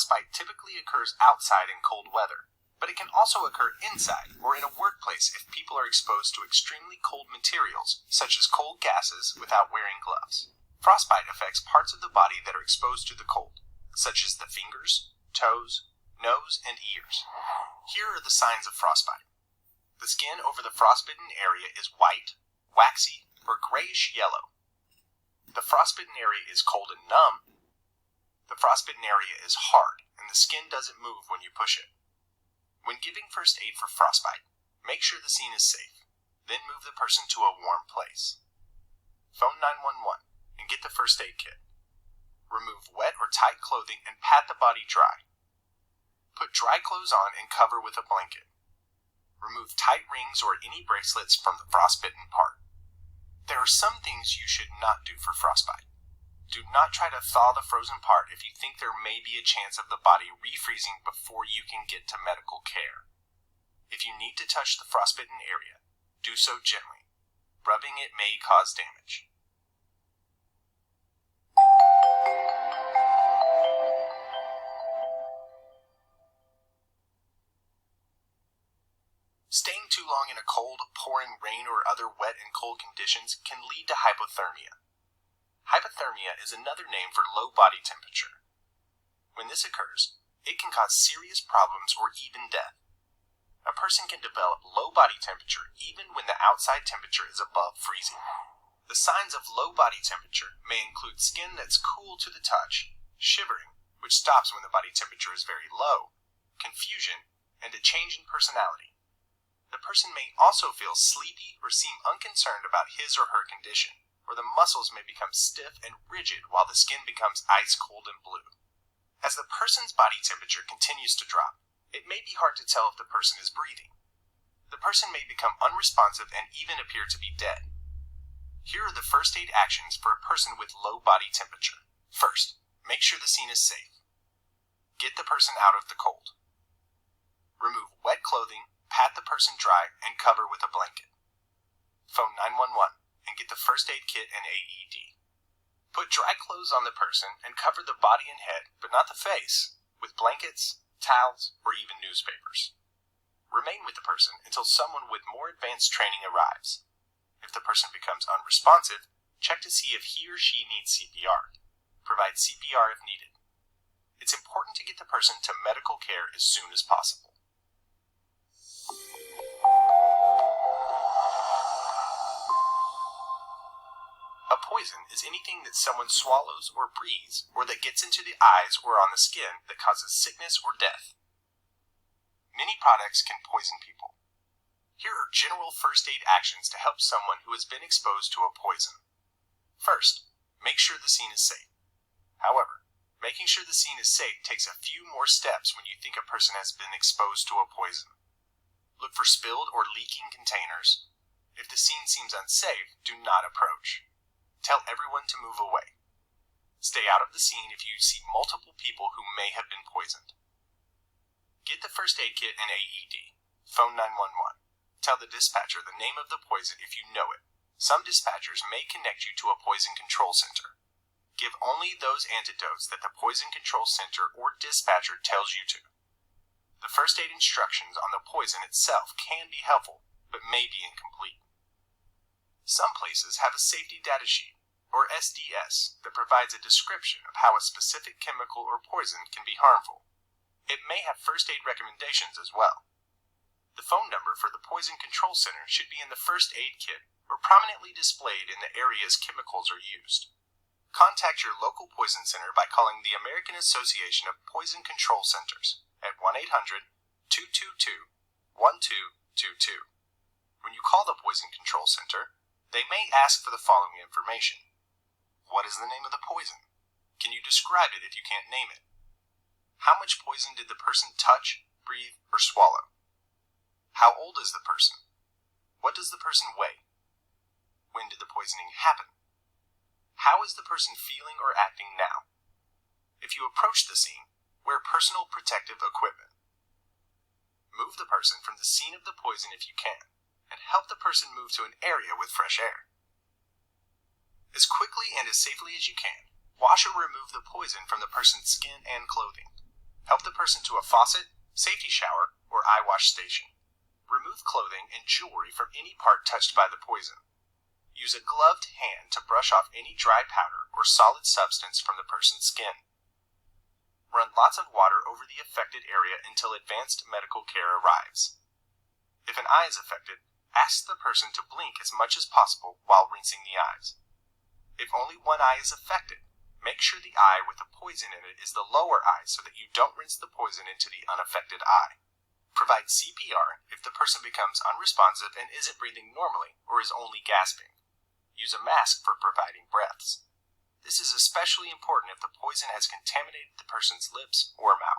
frostbite typically occurs outside in cold weather, but it can also occur inside or in a workplace if people are exposed to extremely cold materials, such as cold gases, without wearing gloves. Frostbite affects parts of the body that are exposed to the cold, such as the fingers, toes, nose, and ears. Here are the signs of frostbite. The skin over the frostbitten area is white, waxy, or grayish-yellow. The frostbitten area is cold and numb. The frostbitten area is hard, and the skin doesn't move when you push it. When giving first aid for frostbite, make sure the scene is safe. Then move the person to a warm place. Phone 911 and get the first aid kit. Remove wet or tight clothing and pat the body dry. Put dry clothes on and cover with a blanket. Remove tight rings or any bracelets from the frostbitten part. There are some things you should not do for frostbite. Do not try to thaw the frozen part if you think there may be a chance of the body refreezing before you can get to medical care. If you need to touch the frostbitten area, do so gently. Rubbing it may cause damage. Staying too long in a cold, pouring rain or other wet and cold conditions can lead to hypothermia. Hypothermia is another name for low body temperature. When this occurs, it can cause serious problems or even death. A person can develop low body temperature even when the outside temperature is above freezing. The signs of low body temperature may include skin that's cool to the touch, shivering, which stops when the body temperature is very low, confusion, and a change in personality. The person may also feel sleepy or seem unconcerned about his or her condition, or the muscles may become stiff and rigid while the skin becomes ice cold and blue. As the person's body temperature continues to drop, it may be hard to tell if the person is breathing. The person may become unresponsive and even appear to be dead. Here are the first aid actions for a person with low body temperature. First, make sure the scene is safe. Get the person out of the cold. Remove wet clothing, pat the person dry, and cover with a blanket. Phone 911 and get the first aid kit and AED. Put dry clothes on the person and cover the body and head, but not the face, with blankets, towels, or even newspapers. Remain with the person until someone with more advanced training arrives. If the person becomes unresponsive, check to see if he or she needs CPR. Provide CPR if needed. It's important to get the person to medical care as soon as possible. A poison is anything that someone swallows or breathes, or that gets into the eyes or on the skin that causes sickness or death. Many products can poison people. Here are general first aid actions to help someone who has been exposed to a poison. First, make sure the scene is safe. However, making sure the scene is safe takes a few more steps when you think a person has been exposed to a poison. Look for spilled or leaking containers. If the scene seems unsafe, do not approach. Tell everyone to move away. Stay out of the scene if you see multiple people who may have been poisoned. Get the first aid kit and AED. Phone 911. Tell the dispatcher the name of the poison if you know it. Some dispatchers may connect you to a poison control center. Give only those antidotes that the poison control center or dispatcher tells you to. The first aid instructions on the poison itself can be helpful, but may be incomplete. Some places have a safety data sheet, or SDS, that provides a description of how a specific chemical or poison can be harmful. It may have first aid recommendations as well. The phone number for the Poison Control Center should be in the first aid kit or prominently displayed in the areas chemicals are used. Contact your local poison center by calling the American Association of Poison Control Centers at 1-800-222-1222. When you call the Poison Control Center, they may ask for the following information. What is the name of the poison? Can you describe it if you can't name it? How much poison did the person touch, breathe, or swallow? How old is the person? What does the person weigh? When did the poisoning happen? How is the person feeling or acting now? If you approach the scene, wear personal protective equipment. Move the person from the scene of the poison if you can, and help the person move to an area with fresh air. As quickly and as safely as you can, wash or remove the poison from the person's skin and clothing. Help the person to a faucet, safety shower, or eye wash station. Remove clothing and jewelry from any part touched by the poison. Use a gloved hand to brush off any dry powder or solid substance from the person's skin. Run lots of water over the affected area until advanced medical care arrives. If an eye is affected, ask the person to blink as much as possible while rinsing the eyes. If only one eye is affected, make sure the eye with the poison in it is the lower eye so that you don't rinse the poison into the unaffected eye. Provide CPR if the person becomes unresponsive and isn't breathing normally or is only gasping. Use a mask for providing breaths. This is especially important if the poison has contaminated the person's lips or mouth.